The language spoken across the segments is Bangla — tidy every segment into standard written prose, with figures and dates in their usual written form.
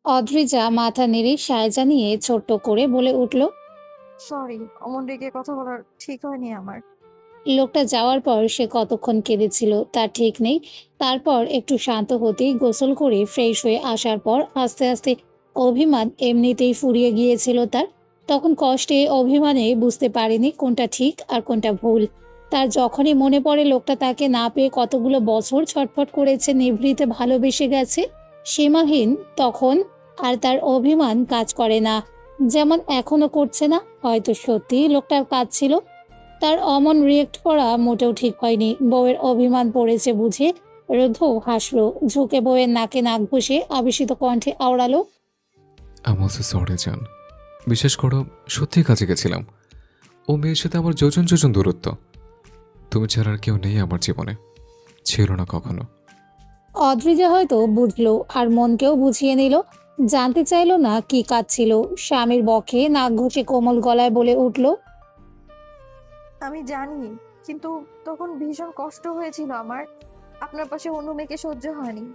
অদ্রিজা মাথা নেড়ে সায় জানিয়ে ছোট্ট করে বলে উঠল। সরি, অমন রেগে কথা বলার ঠিক হয়নি আমার। লোকটা যাওয়ার পর সে কতক্ষণ কেঁদেছিল তার ঠিক নেই। তারপর একটু শান্ত হতেই গোসল করে ফ্রেশ হয়ে আসার পর আস্তে আস্তে অভিমান এমনিতেই ফুরিয়ে গিয়েছিল তার। তখন কষ্টে অভিমানে বুঝতে পারেনি কোনটা ঠিক আর কোনটা ভুল। তার যখনই মনে পড়ে লোকটা তাকে না পেয়ে কতগুলো বছর ছটফট করেছে, নিভৃতে ভালোবেসে গেছে সীমাহীন, তখন আর তার অভিমান কাজ করে না, যেমন এখনো করছে না। হয়তো সত্যি লোকটার কাজ ছিল। তার অমন রিয়েক্ট করা মোটেও ঠিক হয়নি। বউয়ের অভিমান পড়েছে বুঝে রুদ্ধ হাসলো, ঝুঁকে বউয়ের নাকে নাক ঘষে আবেশিত কণ্ঠে আওড়ালো। আই এম অলসো সরি জান। বিশ্বাস করো, সত্যি কাজে গেছিলাম। ও মেয়ের সাথে আমার যোজন যোজন দূরত্ব। তুমি ছাড়া আর কেউ নেই আমার জীবনে, ছিল না কখনো। অদ্রিজা হয়তো বুঝলো আর মনকেও বুঝিয়ে নিল। জানতে চাইলো না কি কাজ ছিল। স্বামীর বক্ষে নাক ঘষে কোমল গলায় বলে উঠল। আমি জানি, কিন্তু তখন ভীষণ কষ্ট হয়েছিল আমার। আপনার পাশে অন্য মেয়েকে সহ্য হয়নি।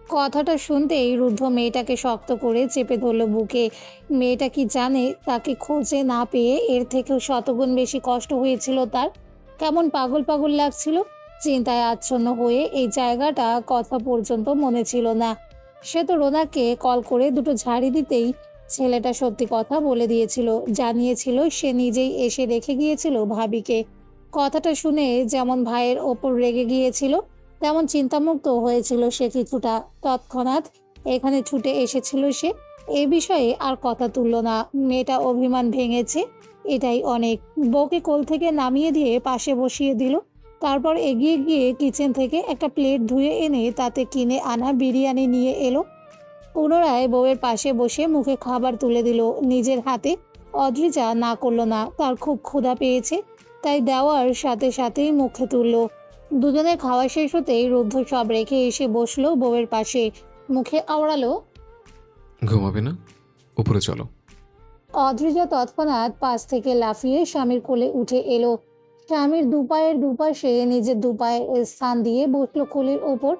কথাটা শুনতেই রুদ্ধ মেয়েটাকে শক্ত করে চেপে ধরল বুকে। মেয়েটা কি জানে তাকে খোঁজে না পেয়ে এর থেকেও শতগুণ বেশি কষ্ট হয়েছিল তার। কেমন পাগল পাগল লাগছিল। চিন্তায় আচ্ছন্ন হয়ে এই জায়গাটা কথা পর্যন্ত মনে ছিল না। সে তো রোনাকে কল করে দুটো ঝাড়ি দিতেই ছেলেটা সত্যি কথা বলে দিয়েছিল, জানিয়েছিল সে নিজেই এসে রেখে গিয়েছিল ভাবিকে। কথাটা শুনে যেমন ভাইয়ের ওপর রেগে গিয়েছিল, তেমন চিন্তামুক্ত হয়েছিল সে কিছুটা। তৎক্ষণাৎ এখানে ছুটে এসেছিল সে। এ বিষয়ে আর কথা তুলল না। মেয়েটা অভিমান ভেঙেছে, এটাই অনেক। বউকে কোল থেকে নামিয়ে দিয়ে পাশে বসিয়ে দিল। তারপর এগিয়ে গিয়ে কিচেন থেকে একটা প্লেট ধুয়ে এনে তাতে কিনে আনা বিরিয়ানি নিয়ে এলো। পুনরায় বউয়ের পাশে বসে মুখে খাবার তুলে দিল নিজের হাতে। অদ্রিজা না করলো না, তার খুব ক্ষুধা পেয়েছে, তাই দেওয়ার সাথে সাথেই মুখে তুলল। দুজনের খাওয়া শেষ হতেই রুদ্ধ সব রেখে এসে বসলো বউয়ের পাশে। মুখে আওড়ালো। ঘুমাবে না? উপরে চলো। অদ্রিজা তৎক্ষণাৎ পাশ থেকে লাফিয়ে স্বামীর কোলে উঠে এলো। স্বামীর দুপায়ের দুপাশে নিজের দুপায়ের স্থান দিয়ে বসলো কোলের ওপর।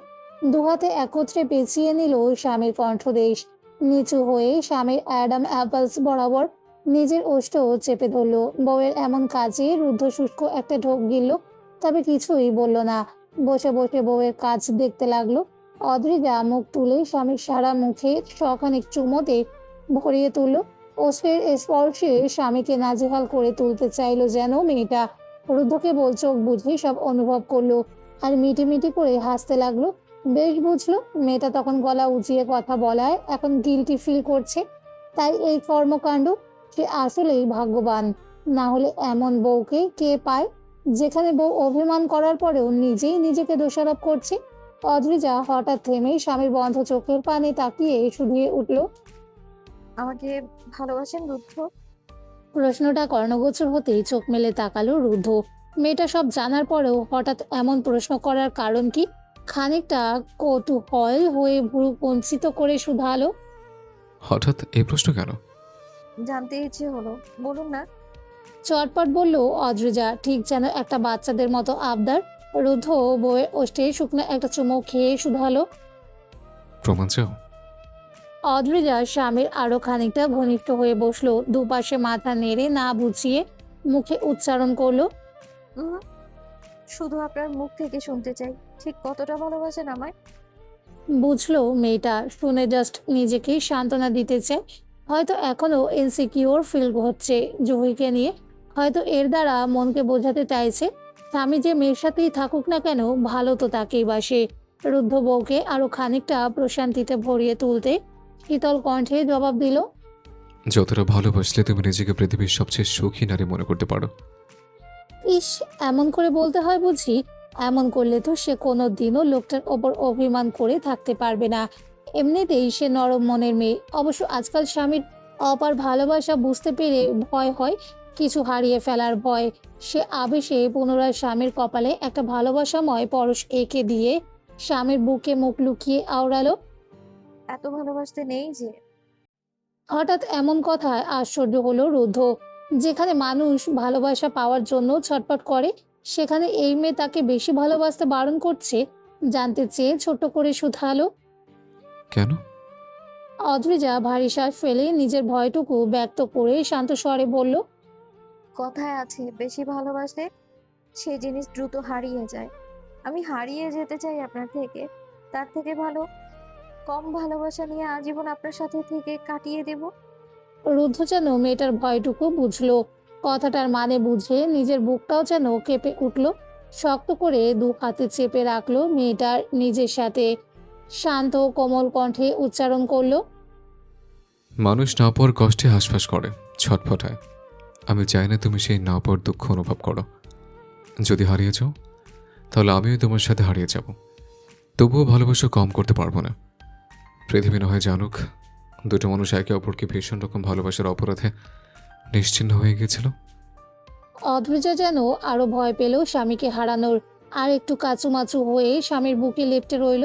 দুহাতে একত্রে পেঁচিয়ে নিল স্বামীর কণ্ঠদেশ। নিচু হয়ে স্বামীর অ্যাডাম অ্যাপলস বরাবর নিজের ওষ্ঠ চেপে ধরলো। বউয়ের এমন কাজে রুদ্ধ শুষ্ক একটা ঢোক গিলল, তবে কিছুই বলল না। বসে বসে বউয়ের কাজ দেখতে লাগলো। অদ্রিজা মুখ তুলে স্বামীর সারা মুখে সখানিক চুমোতে ভরিয়ে তুলল। অশ্বের স্পর্শে স্বামীকে নাজেহাল করে তুলতে চাইল যেন মেয়েটা। রুদ্ধকে বল চোখ বুঝে সব অনুভব করলো আর মিটি মিটি করে হাসতে লাগলো। বেশ বুঝলো মেয়েটা তখন গলা উঁচিয়ে কথা বলায় এখন গিলটি ফিল করছে। তাই এই কর্মকাণ্ড। সে আসলেই ভাগ্যবান, না হলে এমন বউকে কে পায়, যেখানে বউ অভিমান করার পরেও নিজেই নিজেকে দোষারোপ করছে। অদ্রিজা হঠাৎ থেমে স্বামীর বন্ধ চোখের পানে তাকিয়ে শুধিয়ে উঠল। আমাকে ভালোবাসেন রুদ্ধ? প্রশ্নটা কর্ণগোচর হতেই চোখ মেলে তাকালো রুদ্ধ। মেয়েটা সব জানার পরেও হঠাৎ এমন প্রশ্ন করার কারণ কি? খানিকটা কৌতূহল হয়ে ভ্রু কুঞ্চিত করে শুধালো। হঠাৎ এই প্রশ্ন কেন? জানতে ইচ্ছে হলো, বলুন না। চটপট বলল অদ্রিজা, ঠিক যেন একটা বাচ্চাদের মতো আবদার। রুদ্ধ বউয়ের ওষ্ঠে শুকনো একটা চুমুক খেয়ে শুধালো। প্রমাণ চাও? অদ্রিজা স্বামীর আরো খানিকটা ঘনিষ্ঠ হয়ে বসলো, দুপাশে মাথা নেড়ে না বুঝিয়ে মুখে উচ্চারণ করলো। উম, শুধু আপনার মুখ থেকে শুনতে চাই, ঠিক কতটা ভালোবাসেন আমায়। বুঝলো মেয়েটা, শুনে জাস্ট নিজেকেই সান্ত্বনা দিতে চায়। হয়তো এখনো ইনসিকিউর ফিল হচ্ছে জহিকে নিয়ে। হয়তো এর দ্বারা মনকে বোঝাতে চাইছে স্বামী যে মেয়ের সাথেই থাকুক না কেন, ভালো তো তাকেই বাসে। রুদ্ধ বউকে আরো খানিকটা প্রশান্তিতে ভরিয়ে তুলতে শীতল কণ্ঠে জবাব দিল। যতটা ভালোবাসলে তুমি নিজেকে পৃথিবীর সবচেয়ে সুখী নারী মনে করতে পারো। ইস, এমন করে বলতে হয় বুঝি? এমন করলে তো সে কোনো দিনও লোকটার ওপর অভিমান করে থাকতে পারবে না। এমনিতেই সে নরম মনের মেয়ে। অবশ্য আজকাল স্বামীর অপার ভালোবাসা বুঝতে পেরে ভয় হয়, কিছু হারিয়ে ফেলার ভয়। সে আবেশে পুনরায় স্বামীর কপালে একটা ভালোবাসাময় পরশ এঁকে দিয়ে স্বামীর বুকে মুখ লুকিয়ে আওড়ালো। এত ভালোবাসতে নেই যে। হঠাৎ এমন কথায় আশ্চর্য হলো রুদ্ধ। যেখানে মানুষ ভালোবাসা পাওয়ার জন্য ছটফট করে, সেখানে এই মেয়ে তাকে বেশি ভালোবাসতে বারণ করছে। জানতে চেয়ে ছোট করে শুধালো। কেন? অদ্রিজা ভারী শ্বাস ফেলে নিজের ভয়টুকু ব্যক্ত করে শান্ত স্বরে বলল, কথায় আছে বেশি ভালোবাসলে সেই জিনিস দ্রুত হারিয়ে যায়। আমি হারিয়ে যেতে চাই আপনার থেকে। তার থেকে ভালো কম ভালোবাসা নিয়ে আজীবন আপনার সাথে থেকে কাটিয়ে দেব। রুদ্ধ যেন মেয়েটার ভয়টুকু বুঝলো। কথাটার মানে বুঝে নিজের বুকটাও যেন কেঁপে উঠল। শক্ত করে দু হাতে চেপে রাখলো মেয়েটার নিজের সাথে। শান্ত কোমল কণ্ঠে উচ্চারণ করলো, মানুষ না পাওয়ার কষ্টে হাঁসফাঁস করে, ছটফটায়। আমি চাই না তুমি সেই না পাওয়ার দুঃখ অনুভব করো। যদি হারিয়ে যাও তাহলে আমিও তোমার সাথে হারিয়ে যাব। তবুও ভালোবাসা কম করতে পারবো না। পৃথিবী না হয় জানুক দুটো মানুষ একে অপরকে ভীষণ রকম ভালোবাসার অপরাধে নিশ্চিহ্ন হয়ে গিয়েছিল। অদ্রিজা যেন আরো ভয় পেল স্বামীকে হারানোর। আর একটু কাচুমাচু হয়ে স্বামীর বুকে লেপ্টে রইল।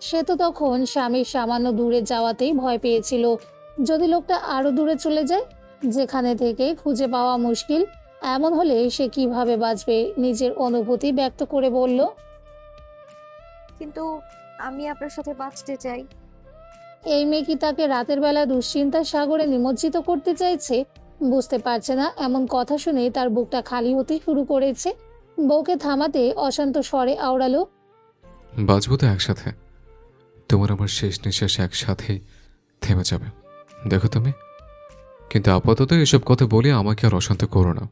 সে তো তখন স্বামীর সামান্য দূরে যাওয়াতেই ভয় পেয়েছিল। যদি লোকটা আরো দূরে চলে যায়, যেখানে থেকে খুঁজে পাওয়া মুশকিল, এমন হলে সে কিভাবে বাঁচবে? নিজের অনুভূতি ব্যক্ত করে বলল, কিন্তু আমি আপনার সাথে বাঁচতে চাই। এই মেয়ে কি তাকে রাতের বেলা দুশ্চিন্তার সাগরে নিমজ্জিত করতে চাইছে? বুঝতে পারছে না। এমন কথা শুনে তার বুকটা খালি হতে শুরু করেছে। বউকে থামাতে অশান্ত স্বরে আওড়ালো, বাঁচবো তো একসাথে। তোমার আমার শেষ নিঃশ্বাস একসাথেই থেমে যাবে, দেখো তুমি। কিন্তু আপাতত এসব কথা বলে আমাকে আর অশান্ত করো না।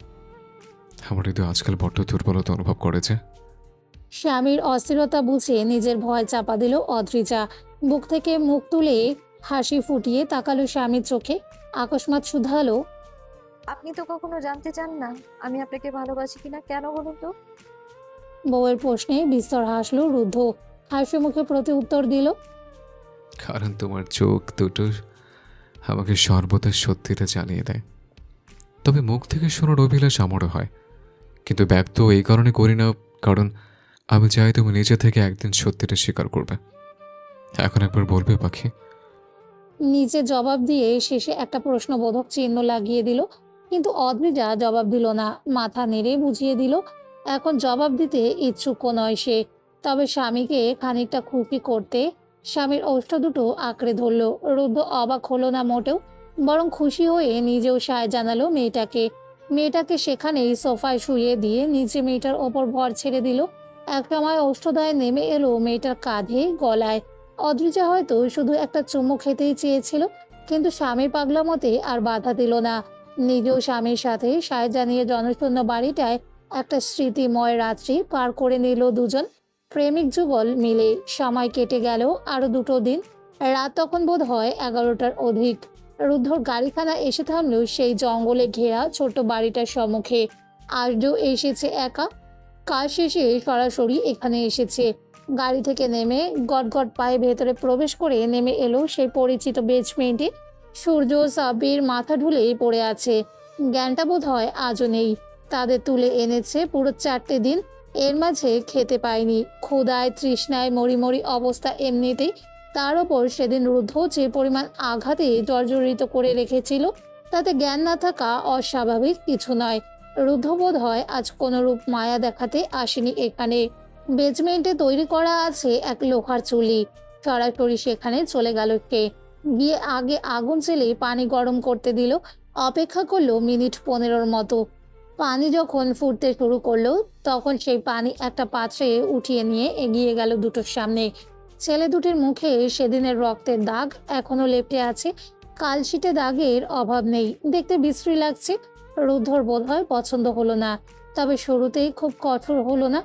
আমার হৃদয় আজকাল বড্ড দুর্বলতা অনুভব করেছে। স্বামীর অস্থিরতা বুঝে নিজের ভয় চাপা দিল অদ্রিজা। বুক থেকে মুখ তুলে হাসি ফুটিয়ে তাকালো স্বামীর চোখে। আকস্মাৎ শুধালো, আপনি তো কখনো জানতে চান না আমি আপনাকে ভালোবাসি কিনা, কেন বলুন তো? বউয়ের প্রশ্নে বিস্তর হাসলো রুদ্ধ। হাসি মুখে প্রতি উত্তর দিল, কারণ তোমার চোখ দুটো আমাকে সর্বদা সত্যিটা জানিয়ে দেয়। তবে মুখ থেকে শোনার অভিলাষ আমারও হয়, কিন্তু ব্যক্ত এই কারণে করি না, কারণ আমি চাই তুমি নিজে থেকে একদিন সত্যিটা স্বীকার করবে। এখন একবার বলবে পাখি? নিজে জবাব দিয়ে শেষে একটা প্রশ্নবোধক চিহ্ন লাগিয়ে দিল। কিন্তু অদ্রিজা জবাব দিল না, মাথা নেড়ে বুঝিয়ে দিল এখন জবাব দিতে ইচ্ছুকও নয় সে। তবে স্বামীকে খানিকটা খুশি করতে স্বামীর ওষ্ঠ দুটো আঁকড়ে ধরল। রুদ্ধ অবাক হলো না মোটেও, বরং খুশি হয়ে নিজেও সায় জানালো মেয়েটাকে। মেয়েটাকে সেখানেই সোফায় শুইয়ে দিয়ে নিচে মেয়েটার ওপর ভর ছেড়ে দিল। একসময় ওষ্ঠদয় নেমে এলো মেয়েটার কাঁধে, গলায়। অদ্রিজা হয়তো শুধু একটা চুমু খেতেই চেয়েছিল, কিন্তু স্বামীর পাগলামতে আর বাধা দিল না। নিজেও স্বামীর সাথে সায় জানিয়ে জনশূন্য বাড়িটায় একটা স্মৃতিময় রাত্রি পার করে নিল দুজন প্রেমিক যুগল মিলে। সময় কেটে গেল আরো 2টো দিন। রাত তখন বোধ হয় 11টার অধিক। রুদ্ধর গাড়িখানা এসে থামলো সেই জঙ্গলে ঘেরা ছোট্ট বাড়িটার সম্মুখে। আজও এসেছে একা, কাজ শেষে সরাসরি এখানে এসেছে। গাড়ি থেকে নেমে গটগট পায়ে ভেতরে প্রবেশ করে নেমে এলো সেই পরিচিত বেসমেন্টে। সূর্য সাব্বির মাথা ঢুলে পড়ে আছে। জ্ঞানটা বোধ হয় আজও নেই। তাদের তুলে এনেছে পুরো 4টে দিন। এর মাঝে খেতে পায়নি। ক্ষুধায় তৃষ্ণায় মরি অবস্থা এমনিতেই। তার ওপর সেদিন রুদ্ধ যে পরিমাণ আঘাতে জর্জরিত করে রেখেছিল, তাতে জ্ঞান না থাকা অস্বাভাবিক কিছু নয়। রুদ্ধ বোধ হয় আজ কোনরূপ মায়া দেখাতে আসেনি এখানে। বেজমেন্টে তৈরি করা আছে এক লোহার চুলি। সরাসরি সেখানে চলে গেল সে। গিয়ে আগে আগুন জ্বেলে পানি গরম করতে দিল। অপেক্ষা করলো মিনিট 15-র মতো। পানি যখন ফুটতে শুরু করলো, তখন সেই পানি একটা পাত্রে উঠিয়ে নিয়ে এগিয়ে গেল দুটোর সামনে। ছেলে দুটির মুখে সেদিনের রক্তের দাগ এখনো লেপ্টে আছে। কালশিটে দাগের অভাব নেই, দেখতে বিশ্রী লাগছে। রুদ্ধর বোধ হয় পছন্দ হলো না, তবে শুরুতেই খুব কঠোর হলো না।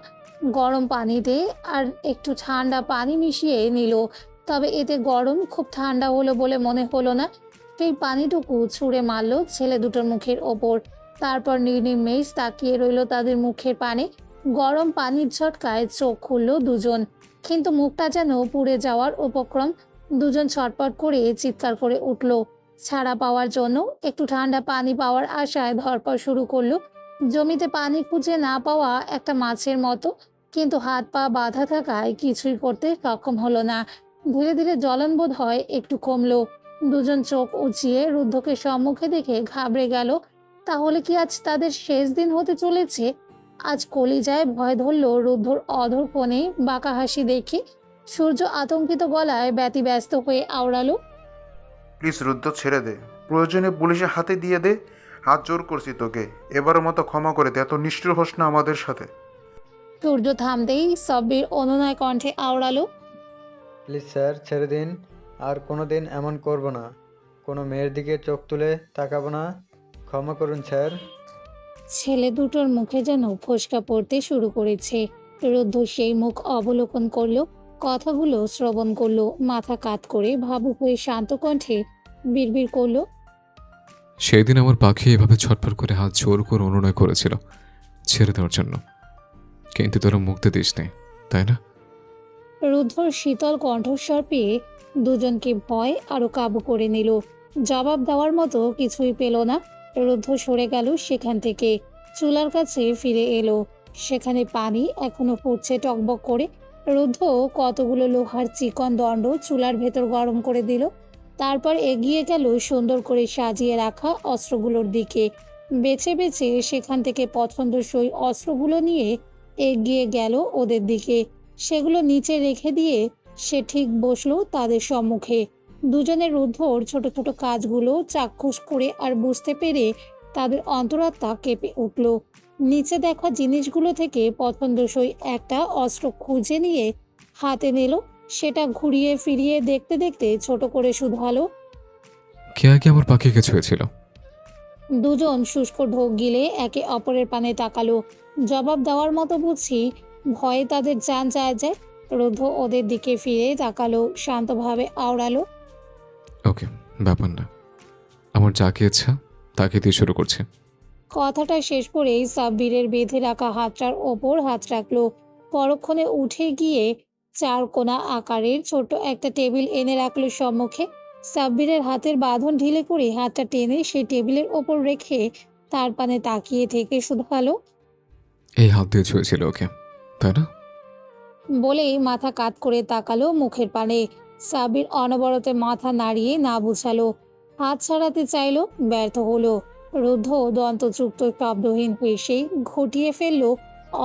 গরম পানিতে আর একটু ঠান্ডা পানি মিশিয়ে নিল, তবে এতে গরম খুব ঠান্ডা হলো বলে মনে হলো না। সেই পানিটুকু ছুঁড়ে মারল ছেলে দুটোর মুখের ওপর। তারপর নির্নিমেষ তাকিয়ে রইল তাদের মুখের পানে। গরম পানির ঝটকায় চোখ খুলল দুজন, কিন্তু মুখটা যেন পুড়ে যাওয়ার উপক্রম। দুজন ছটপট করে চিৎকার করে উঠল। ছাড়া পাওয়ার জন্য একটু ঠান্ডা পানি পাওয়ার আশায় ধরপড় শুরু করলো। জমিতে পানি খুঁজে না পাওয়া একটা মাছের মতো, কিন্তু হাত পা বাঁধা থাকায় কিছুই করতে সক্ষম হলো না। ধীরে ধীরে জ্বলন বোধ হয় একটু কমলো। দুজন চোখ উঁচিয়ে রুদ্ধকে সম্মুখে দেখে ঘাবড়ে গেল। তাহলে কি আজ তাদের শেষ দিন হতে চলেছে? আজ কলিজায় ভয় ধরল রুদ্ধর অধর কোণে বাঁকা হাসি দেখে। সূর্য আতঙ্কিত গলায় ব্যতিব্যস্ত হয়ে আওড়ালো, প্লিজ রুদ্র, ছেড়ে দে। প্রয়োজনে পুলিশের হাতে দিয়ে দে। হাত জোর করছি তোকে, এবারের মতো ক্ষমা করে দে। এত নিষ্ঠুর হোস না আমাদের সাথে। সূর্য থামতেই সাব্বির অনুনয় কণ্ঠে আওড়ালো, প্লিজ স্যার, ছেড়ে দিন। আর কোনো দিন এমন করব না। কোনো মেয়ের দিকে চোখ তুলে তাকাবো না। ক্ষমা করুন স্যার। ছেলে দুটোর মুখে যেন ফোসকা পড়তে শুরু করেছে। রুদ্ধ সেই মুখ অবলোকন করলো, কথাগুলো শ্রবণ করলো, মাথা কাত করে ভাবুক হয়ে শান্ত কণ্ঠে বিড়বিড় করলো, সেই দিন আমার পাখি এভাবে ছটফট করে হাত জোর করে অনুনয় করেছিল ছেড়ে দেওয়ার জন্য, কিন্তু তোরা মুক্তি দিস নে, তাই না? রুদ্ধর শীতল কণ্ঠস্বর পেয়ে দুজনকে ভয় আরো কাবু করে নিল। জবাব দেওয়ার মতো কিছুই পেল না। রুদ্ধ সরে গেল সেখান থেকে, চুলার কাছে ফিরে এলো। সেখানে পানি এখনো ফুটছে টকবক করে। রুদ্ধ কতগুলো লোহার চিকন দণ্ড চুলার ভেতর গরম করে দিল। তারপর এগিয়ে গেল সুন্দর করে সাজিয়ে রাখা অস্ত্রগুলোর দিকে। বেছে বেছে সেখান থেকে পছন্দসই অস্ত্রগুলো নিয়ে এগিয়ে গেল ওদের দিকে। সেগুলো নিচে রেখে দিয়ে সে ঠিক বসলো তাদের সম্মুখে। দুজনের রুদ্ধর ছোট ছোট কাজগুলো চাক্ষুষ করে আর বুঝতে পেরে তাদের অন্তরাত্মা কেঁপে উঠল। নিচে দেখা জিনিসগুলো থেকে পছন্দসই একটা অস্ত্র খুঁজে নিয়ে হাতে নিল। সেটা ঘুরিয়ে ফিরিয়ে দেখতে দেখতে ছোট করে শুধালো, কে আগে আমার পাখিকে ছুঁয়েছিল? দুজন শুষ্ক ঢোক গিলে একে অপরের পানে তাকালো। জবাব দেওয়ার মতো বুঝছি ভয়ে তাদের জান যায় যায়। রুদ্ধ ওদের দিকে ফিরে তাকালো, শান্তভাবে আওড়ালো, ওকে, ব্যাপার না। আমার যাকে ইচ্ছা তাকে দিয়ে শুরু করছে। কথাটা শেষ করেই সাব্বিরের বেঁধে রাখা হাতটার ওপর হাত রাখলো। পরক্ষণে উঠে গিয়ে চার কোনা আকারের ছোট একটা টেবিল এনে রাখলো সম্মুখে। সাব্বিরের হাতের বাঁধন ঢিলে করে হাতটা টেনে সেই টেবিলের ওপর রেখে তার পানে তাকিয়ে থেকে শুধালো, এই হাত দিয়ে ছুঁয়েছিল ওকে, তাই না? বলেই মাথা কাত করে তাকালো মুখের পানে। সাব্বির অনবরতে মাথা নাড়িয়ে না বুঝালো, হাত ছাড়াতে চাইলো, ব্যর্থ হলো। রুদ্ধ দন্তযুক্ত শব্দহীন হেসেই ঘটিয়ে ফেললো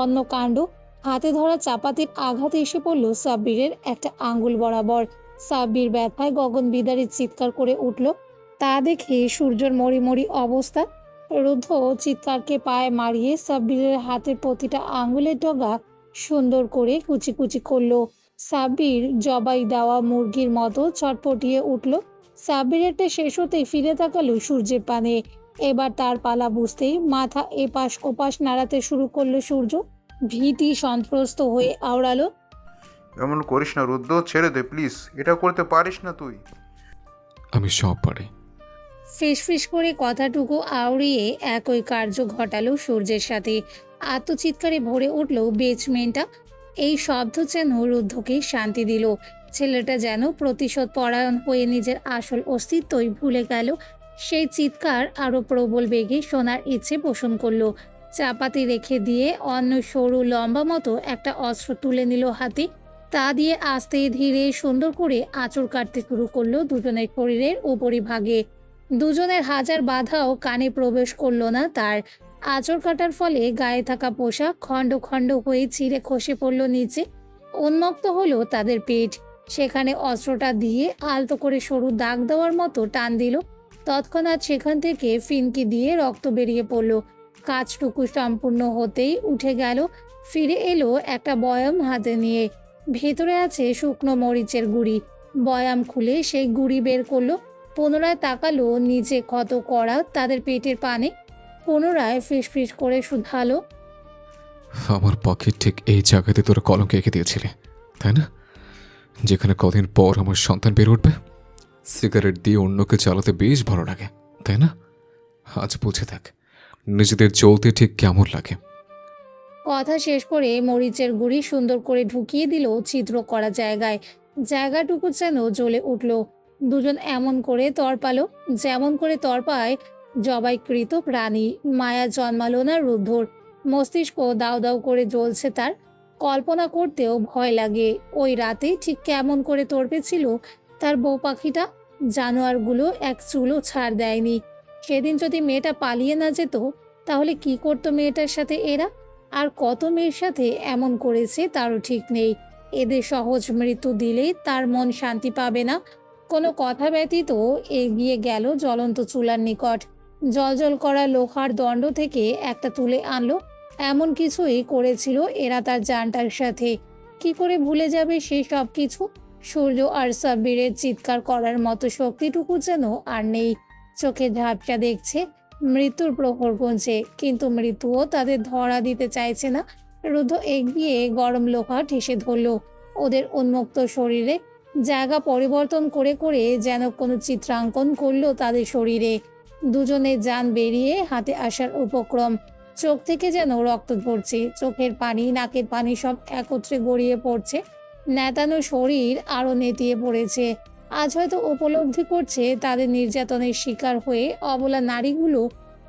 অন্য কাণ্ড। হাতে ধরা চাপাতির আঘাত এসে পড়ল সাব্বিরের একটা আঙ্গুল বরাবর। সাব্বির ব্যথায় গগন বিদারী চিৎকার করে উঠল। তা দেখে সূর্যর মরি অবস্থা। রুদ্ধ চিৎকারকে পায়ে মারিয়ে সাব্বিরের হাতের প্রতিটা আঙ্গুলের ডগা সুন্দর করে কুচি কুচি করলো। সাব্বির জবাই দেওয়া মুরগির মতো ছটপটিয়ে উঠল। সাব্বিরেরটা শেষ হতেই ফিরে তাকালো সূর্যের পানে। এবার তার পালা বুঝতেই মাথা এপাশ ওপাশ নাড়াতে শুরু করলো সূর্য। ভীতি সন্ত্রস্ত হয়ে আওড়ালো, এমন করিস না রুদ্র, ছেড়ে দে প্লিজ। এটা করতে পারিস না তুই। আমি সব পারি। ফিসফিস করে কথাটুকু আওড়িয়ে একই কার্য ঘটালো সূর্যের সাথে। আত্মচিৎকারে ভরে উঠল বেচমেন্টটা। এই শব্দ যেন রুদ্ধকে শান্তি দিল। ছেলেটা যেন প্রতিশোধ পরায়ণ হয়ে নিজের আসল অস্তিত্বই ভুলে গেল। সেই চিৎকার আরো প্রবল বেগে শোনার ইচ্ছে পোষণ করলো। চাপাতি রেখে দিয়ে অন্য সরু লম্বা মতো একটা অস্ত্র তুলে নিল হাতে। তা দিয়ে আস্তে ধীরে সুন্দর করে আঁচড় কাটতে শুরু করলো দুজনের শরীরের উপরিভাগে। দুজনের হাজার বাধাও কানে প্রবেশ করলো না তার। আঁচড় কাটার ফলে গায়ে থাকা পোশাক খণ্ড খণ্ড হয়ে ছিঁড়ে খসে পড়ল নিচে। উন্মুক্ত হলো তাদের পেট। সেখানে অস্ত্রটা দিয়ে আলতো করে সরু দাগ দেওয়ার মতো টান দিল। তৎক্ষণাৎ সেখান থেকে ফিনকি দিয়ে রক্ত বেরিয়ে পড়ল। কাজটুকু সম্পূর্ণ হতেই উঠে গেল। ফিরে এলো একটা বয়াম হাতে নিয়ে। ভেতরে আছে শুকনো মরিচের গুঁড়ি। বয়াম খুলে সেই গুঁড়ি বের করলো। পুনরায় তাকালো নিচে ক্ষত করা তাদের পেটের পানে। পুনরায় ফিসফিস করে শুধালো, আমার পাখির ঠিক এই জায়গাতে তোরা কলঙ্ক এঁকে দিয়েছিলে, তাই না? যেখানে কদিন পর আমার সন্তান বের উঠবে। সিগারেট দিয়ে অন্যকে চালাতে বেশ ভালো লাগে, তাই না? আজ বুঝে থাক নিজেদের জ্বলতে ঠিক কেমন লাগে। কথা শেষ করে মরিচের গুঁড়ি সুন্দর করে ঢুকিয়ে দিল ছিদ্র করা জায়গায়। জায়গাটুকু যেন জ্বলে উঠল। দুজন এমন করে তড়পালো যেমন করে তড়পায় জবাইকৃত প্রাণী। মায়া জন্মালো না রুদ্ধর। মস্তিষ্ক দাউ দাউ করে জ্বলছে তার। কল্পনা করতেও ভয় লাগে ওই রাতে ঠিক কেমন করে তড়পেছিল তার বউ পাখিটা। জানোয়ারগুলো এক চুলও ছাড় দেয়নি। সেদিন যদি মেয়েটা পালিয়ে না যেত তাহলে কি করতো মেয়েটার সাথে এরা? আর কত মেয়ের সাথে এমন করেছে তারও ঠিক নেই। এদের সহজ মৃত্যু দিলে তার মন শান্তি পাবে না। কোনো কথা ব্যতীত এগিয়ে গেল জ্বলন্ত চুলার নিকট। জলজল করা লোহার দণ্ড থেকে একটা তুলে আনলো। এমন কিছুই করেছিল এরা তার জানটার সাথে। কি করে ভুলে যাবে সে সব কিছু? সূর্য আর সাব্বিরের চিৎকার করার মতো শক্তিটুকু যেন আর নেই। চোখে ঝাপসা দেখছে, মৃত্যুর প্রহর গুনছে, কিন্তু মৃত্যুও তাদের ধরা দিতে চাইছে না। রুদ্ধ এগিয়ে গরম লোহা ঠেসে ধরল ওদের উন্মুক্ত শরীরে। জায়গা পরিবর্তন করে করে যেন কোনো চিত্রাঙ্কন করলো তাদের শরীরে। দুজনের যান বেরিয়ে হাতে আসার উপক্রম। চোখ থেকে যেন রক্ত ঝরছে, চোখের পানি, নাকের পানি সব একত্রে গড়িয়ে পড়ছে। নেতানো শরীর আরও নেতিয়ে পড়েছে। আজ হয়তো উপলব্ধি করছে তাদের নির্যাতনের শিকার হয়ে অবলা নারীগুলো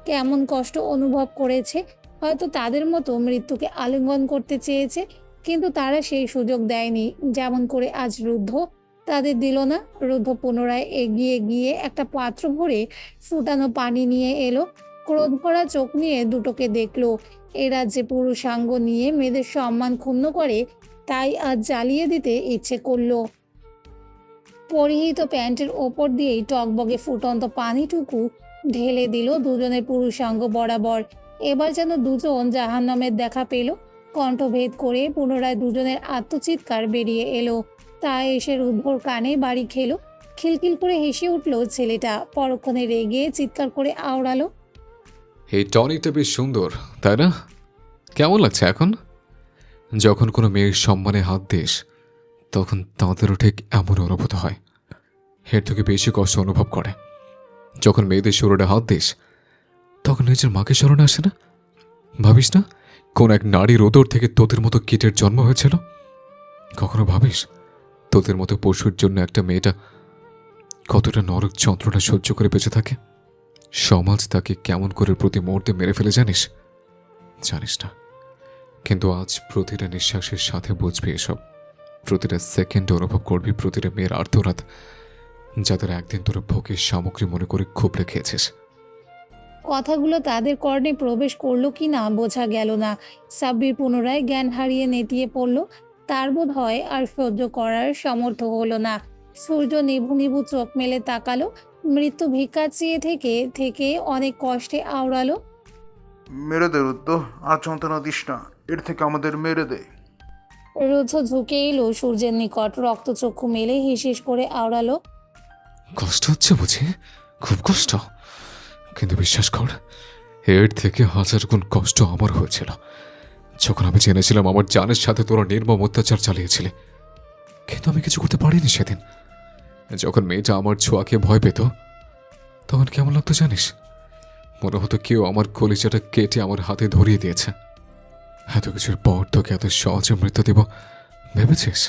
কেমন কষ্ট অনুভব করেছে। হয়তো তাদের মতো মৃত্যুকে আলিঙ্গন করতে চেয়েছে, কিন্তু তারা সেই সুযোগ দেয়নি, যেমন করে আজ রুদ্ধ তাদের দিল না। রুদ্ধ পুনরায় এগিয়ে গিয়ে একটা পাত্র ভরে ফুটানো পানি নিয়ে এলো। ক্রোধ ভরা চোখ নিয়ে দুটোকে দেখলো। এরা যে পুরুষাঙ্গ নিয়ে মেয়েদের সম্মান ক্ষুণ্ণ করে, তাই আজ জ্বালিয়ে দিতে ইচ্ছে করলো। পরিহিত প্যান্টের ওপর দিয়েই টকবগে ফুটন্ত পানিটুকু ঢেলে দিল দুজনের পুরুষাঙ্গ বরাবর। এবার যেন দুজন জাহান্নামের দেখা পেল। কণ্ঠভেদ করে পুনরায় দুজনের আত্মচিৎকার বেরিয়ে এলো। তা এসে রুদ্ধর কানে বাড়ি খেলো। খিলখিল করে হেসে উঠল ছেলেটা। পরক্ষণে রেগে চিৎকার করে আওড়ালো, এই টনিকটা বেশ সুন্দর, তাই না? কেমন লাগছে এখন? যখন কোনো মেয়ের সম্মানে হাত দিস, তখন তাঁদেরও ঠিক এমন অনুভূত হয়। এর থেকে বেশি কষ্ট অনুভব করে। যখন মেয়েদের শরীরে হাত দিস, তখন নিজের মাকে স্মরণে আসে না? ভাবিস না কোন এক নারীর ওদর থেকে তোদের মতো কীটের জন্ম হয়েছিল? কখনো ভাবিস তোদের মতো পশুর জন্য একটা মেয়েটা কতটা নরক যন্ত্রণা সহ্য করে বেঁচে থাকে? সমাজ তাকে কেমন করে প্রতি মুহূর্তে মেরে ফেলে জানিস? জানিস না, কিন্তু আজ প্রতিটা নিঃশ্বাসের সাথে বুঝবি এসব। প্রতিটা সেকেন্ডে অনুভব করবি প্রতিটা মেয়ের আর্তনাদ, যাদের একদিন তোরা ভোগের সামগ্রী মনে করে খুব রেখেছিস। কথাগুলো তাদের কর্ণে প্রবেশ করলো কি না বোঝা গেল না। সাব্বির পুনরায় জ্ঞান হারিয়ে নেতিয়ে পড়ল। তার বোধ হয় আর সহ্য করার সামর্থ্য হলো না। সূর্য নিভু নিভু চোখ মেলে তাকালো। মৃত্যু ভিক্ষা চেয়ে থেকে থেকে অনেক কষ্টে আওড়ালো, মেরে দে রুদ্র, আর যন্ত্রণা দিস না, এর থেকে আমাদের মেরে দে। রুদ্ধ ঝুঁকে এলো সূর্যের নিকট। রক্তচক্ষু মেলে হিসিস করে আওড়ালো, কষ্ট হচ্ছে বুঝি? খুব কষ্ট। কিন্তু বিশ্বাস কর, এর থেকে হাজার গুণ কষ্ট আমার হয়েছিল যখন আমি জেনেছিলাম আমার জানের সাথে তোরা নির্মম অত্যাচার চালিয়েছিলে। কিন্তু আমি কিছু করতে পারিনি সেদিন। যখন মেয়েটা আমার ছোঁয়াকে ভয় পেত, তখন কেমন লাগতো জানিস? মনে হতো কেউ আমার কলিজাটা কেটে আমার হাতে ধরিয়ে দিয়েছে। এত কিছুর পর তোকে এত সহজে মৃত্যু দেব ভেবেছিস?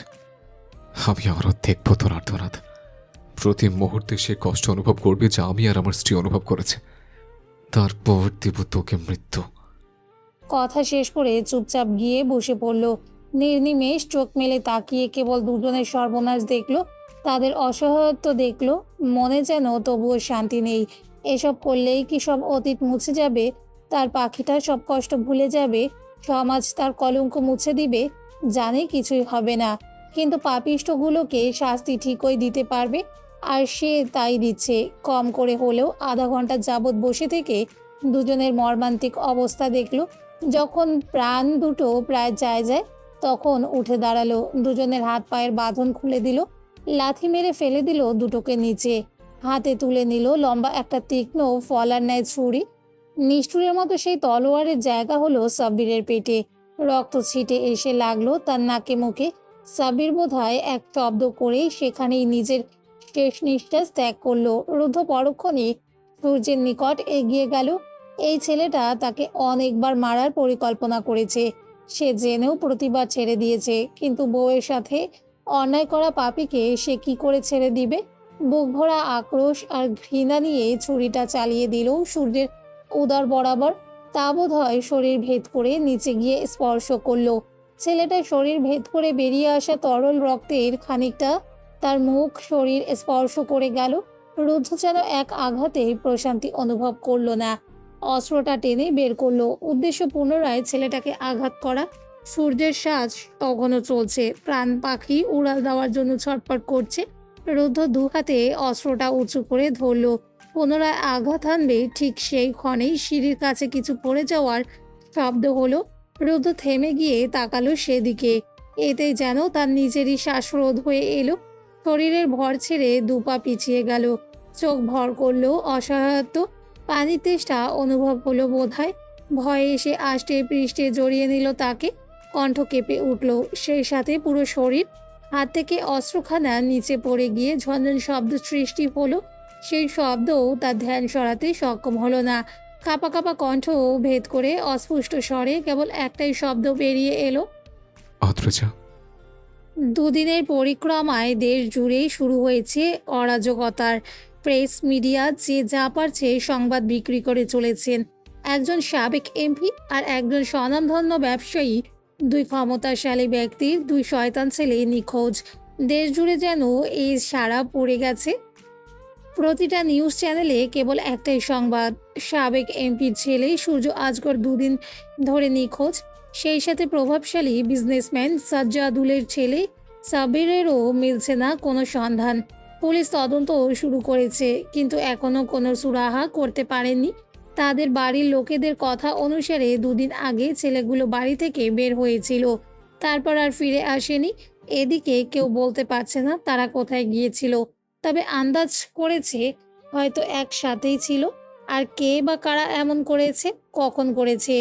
আমি আরও দেখবো তোর আর্তনাদ। প্রতি মুহূর্তে সে কষ্ট অনুভব করবে যা আমি আর আমার স্ত্রী অনুভব করেছে। তারপর দেব তোকে মৃত্যু। কথা শেষ করে চুপচাপ গিয়ে বসে পড়ল। নির্নিমেষ চোখ মেলে তাকিয়ে কেবল দুজনের সর্বনাশ দেখলো, তাদের অসহায়ত্ব দেখলো। মনে যেন তবুও শান্তি নেই। এসব করলেই কি সব অতীত মুছে যাবে? তার পাখিটা সব কষ্ট ভুলে যাবে? সমাজ তার কলঙ্ক মুছে দিবে? জানে কিছুই হবে না, কিন্তু পাপিষ্ঠগুলোকে শাস্তি ঠিকই দিতে পারবে। আর সে তাই দিচ্ছে। কম করে হলেও আধা ঘন্টা যাবৎ বসে থেকে দুজনের মর্মান্তিক অবস্থা দেখলো। যখন প্রাণ দুটো প্রায় যায় যায়, তখন উঠে দাঁড়ালো। দুজনের হাত পায়ের বাঁধন খুলে দিল। লাথি মেরে ফেলে দিল দুটোকে নিচে। হাতে তুলে নিল লম্বা একটা তীক্ষ্ণ ফলার ন্যায় ছুরি। নিষ্ঠুরের মতো সেই তলোয়ারের জায়গা হলো সাব্বিরের পেটে। রক্ত ছিটে এসে লাগলো তার নাকে মুখে। সাব্বির বোধহয় এক শব্দ করেই সেখানেই নিজের শেষ নিঃশ্বাস ত্যাগ করলো। রুদ্ধ পরক্ষণেই সূর্যের নিকট এগিয়ে গেল। এই ছেলেটা তাকে অনেকবার মারার পরিকল্পনা করেছে। সে জেনেও প্রতিবার ছেড়ে দিয়েছে, কিন্তু বউয়ের সাথে অন্যায় করা পাপীকে সে কি করে ছেড়ে দিবে? বুক ভরা আক্রোশ আর ঘৃণা নিয়ে ছুরিটা চালিয়ে দিল সূর্যের উদর বরাবর। তা বোধ হয় শরীর ভেদ করে নিচে গিয়ে স্পর্শ করলো। ছেলেটা শরীর ভেদ করে বেরিয়ে আসা তরল রক্তের খানিকটা তার মুখ শরীর স্পর্শ করে গেল। রুদ্ধ যেন এক আঘাতে প্রশান্তি অনুভব করলো না। অস্ত্রটা টেনে বের করলো। উদ্দেশ্য পুনরায় ছেলেটাকে আঘাত করা। সূর্যের সাজ তখনও চলছে। প্রাণ পাখি উড়াল দেওয়ার জন্য ছটফট করছে। রুদ্ধ দু হাতে অস্ত্রটা উঁচু করে ধরল। পুনরায় আঘাত হানবে ঠিক সেই ক্ষণেই সিঁড়ির কাছে কিছু পড়ে যাওয়ার শব্দ হলো। রুদ্ধ থেমে গিয়ে তাকালো সেদিকে। এতেই যেন তার নিজেরই শ্বাসরোধ হয়ে এলো। শরীরের ভর ছেড়ে দুপা পিছিয়ে গেল। চোখ ভর করলো অসহায়ত্ব, পানির তেষ্টা অনুভব হলো বোধহয়। ভয়ে এসে আষ্টে পৃষ্ঠে জড়িয়ে নিল তাকে। কণ্ঠ কেঁপে উঠল, সেই সাথে পুরো শরীর। হাত থেকে অস্ত্রখানা নিচে পড়ে গিয়ে ঝনঝন শব্দ সৃষ্টি হলো। সেই শব্দও তার ধ্যান সরাতে সক্ষম হলো না। কাঁপা কাঁপা কণ্ঠ ভেদ করে অস্ফুষ্ট স্বরে কেবল একটাই শব্দ বেরিয়ে এলো। অদ্রিজা। দুদিনের পরিক্রমায় দেশ জুড়েই শুরু হয়েছে অরাজকতার। প্রেস মিডিয়া যে যা পারছে সংবাদ বিক্রি করে চলেছেন। একজন সাবেক এমপি আর একজন স্বনামধন্য ব্যবসায়ী, দুই ক্ষমতাশালী ব্যক্তির দুই শয়তান ছেলে নিখোঁজ। দেশ জুড়ে যেন এই সাড়া পড়ে গেছে। প্রতিটা নিউজ চ্যানেলে কেবল একটাই সংবাদ, সাবেক এমপির ছেলে সূর্য আজগর দুদিন ধরে নিখোঁজ। সেই সাথে প্রভাবশালী বিজনেসম্যান সাজ্জাদুলের ছেলে সাবিরেরও মিলছে না কোনো সন্ধান। পুলিশ তদন্ত শুরু করেছে, কিন্তু এখনও কোনো সুরাহা করতে পারেনি। তাদের বাড়ির লোকেদের কথা অনুসারে দুদিন আগে ছেলেগুলো বাড়ি থেকে বের হয়েছিল, তারপর আর ফিরে আসেনি। এদিকে কেউ বলতে পারছে না তারা কোথায় গিয়েছিল, তবে আন্দাজ করেছে হয়তো একসাথেই ছিল। আর কে বা কারা এমন করেছে, কখন করেছে,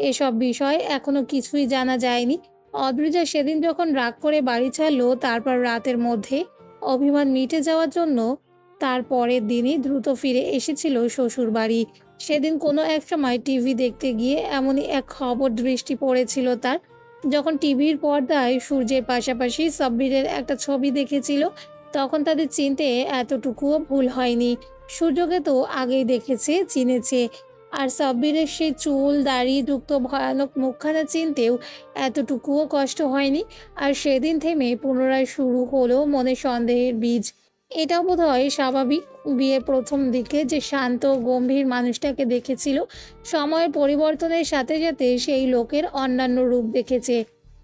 এসব বিষয় এখনো কিছুই জানা যায়নি। অদ্রিজা সেদিন যখন রাগ করে বাড়ি ছাড়লো, তারপর রাতের মধ্যে অভিমান মিটে যাওয়ার জন্য তার পরের দিনই দ্রুত ফিরে এসেছিল শ্বশুর বাড়ি। সেদিন কোনো এক সময় টিভি দেখতে গিয়ে এমনই এক খবর দৃষ্টি পড়েছিল তার। যখন টিভির পর্দায় সূর্যের পাশাপাশি সাব্বিরের একটা ছবি দেখেছিল, তখন তাদের চিনতে এতটুকুও ভুল হয়নি। সূর্যকে তো আগেই দেখেছে, চিনেছে। আর সাব্বিরের সেই চুল দাড়ি যুক্ত ভয়ানক মুখখানা চিনতেও এতটুকুও কষ্ট হয়নি। আর সেদিন থেমে পুনরায় শুরু হলো মনে সন্দেহের বীজ। এটাও বোধহয় স্বাভাবিক। বিয়ে প্রথম দিকে যে শান্ত গম্ভীর মানুষটাকে দেখেছিল, সময়ের পরিবর্তনের সাথে সাথে সেই লোকের অন্যান্য রূপ দেখেছে।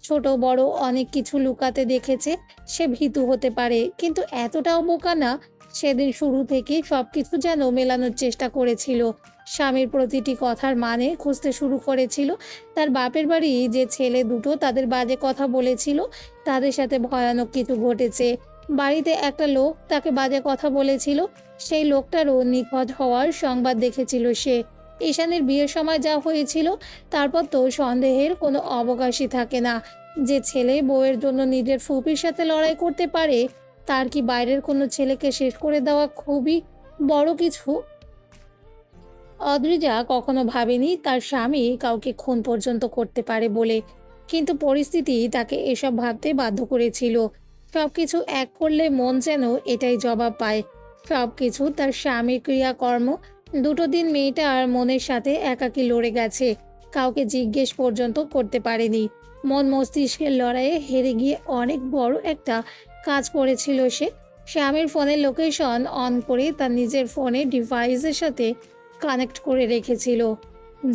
ছোট বড় অনেক কিছু লুকাতে দেখেছে। সে ভীতু হতে পারে, কিন্তু এতটাও বোকা না। সেদিন শুরু থেকে সবকিছু যেন মেলানোর চেষ্টা করেছিল। স্বামীর প্রতিটি কথার মানে খুঁজতে শুরু করেছিল। তার বাপের বাড়ি যে ছেলে দুটো তাদের বাজে কথা বলেছিল, তাদের সাথে ভয়ানক কিছু ঘটেছে। বাড়িতে একটা লোক তাকে বাজে কথা বলেছিল, সেই লোকটারও নিখোঁজ হওয়ার সংবাদ দেখেছিল সে। ঈশানের বিয়ের সময় যা হয়েছিল, তারপর তো সন্দেহের কোনো অবকাশই থাকে না। যে ছেলে বউয়ের জন্য নিজের ফুপির সাথে লড়াই করতে পারে, তার কি বাইরের কোনো ছেলেকে শেষ করে দেওয়া খুবই বড় কিছু? অদ্রিজা কখনো ভাবেনি তার স্বামী কাউকে খুন পর্যন্ত করতে পারে বলে, কিন্তু পরিস্থিতি তাকে এসব ভাবতে বাধ্য করেছিল। সবকিছু এক করলে মন যেন এটাই জবাব পায়। সবকিছু তার স্বামীর ক্রিয়াকর্ম। দুটো দিন মেয়েটার মনের সাথে একাকী লড়ে গেছে, কাউকে জিজ্ঞেস পর্যন্ত করতে পারেনি। মন মস্তিষ্কের লড়াইয়ে হেরে গিয়ে অনেক বড় একটা কাজ করেছিল সে। স্বামীর ফোনের লোকেশন অন করে তার নিজের ফোনের ডিভাইসের সাথে কানেক্ট করে রেখেছিল।